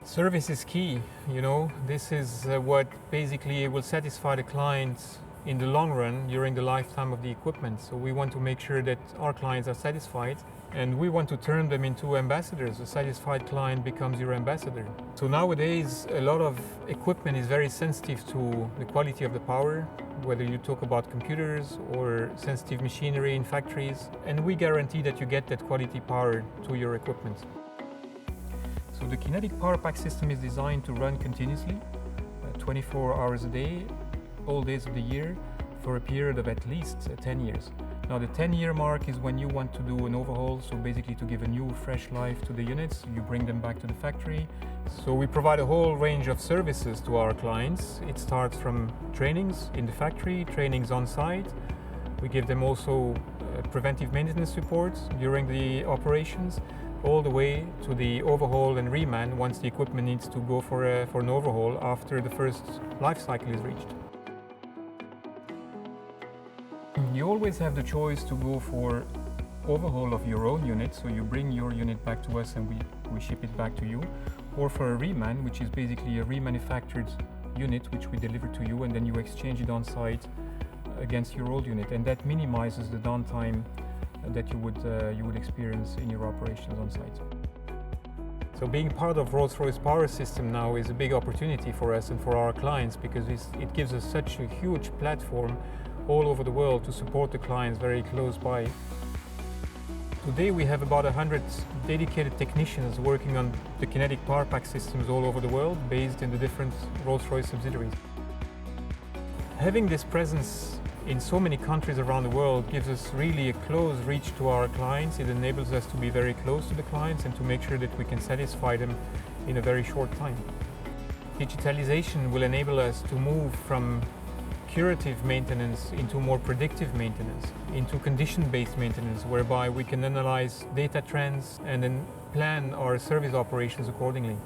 Service is key, This is what basically will satisfy the clients in the long run during the lifetime of the equipment. So we want to make sure that our clients are satisfied, and we want to turn them into ambassadors. A satisfied client becomes your ambassador. So nowadays, a lot of equipment is very sensitive to the quality of the power, whether you talk about computers or sensitive machinery in factories, and we guarantee that you get that quality power to your equipment. So the Kinetic PowerPack system is designed to run continuously, 24 hours a day, all days of the year, for a period of at least 10 years. Now the 10-year mark is when you want to do an overhaul, so basically to give a new, fresh life to the units, you bring them back to the factory. So we provide a whole range of services to our clients. It starts from trainings in the factory, trainings on site. We give them also preventive maintenance support during the operations, all the way to the overhaul and reman once the equipment needs to go for an overhaul after the first life cycle is reached. You always have the choice to go for overhaul of your own unit, so you bring your unit back to us and we ship it back to you, or for a reman, which is basically a remanufactured unit which we deliver to you, and then you exchange it on site against your old unit, and that minimizes the downtime that you would experience in your operations on site. So being part of Rolls-Royce Power System now is a big opportunity for us and for our clients, because it gives us such a huge platform all over the world to support the clients very close by. Today we have about 100 dedicated technicians working on the Kinetic PowerPack systems all over the world, based in the different Rolls-Royce subsidiaries. Having this presence in so many countries around the world gives us really a close reach to our clients. It enables us to be very close to the clients and to make sure that we can satisfy them in a very short time. Digitalization will enable us to move from curative maintenance into more predictive maintenance, into condition-based maintenance, whereby we can analyze data trends and then plan our service operations accordingly.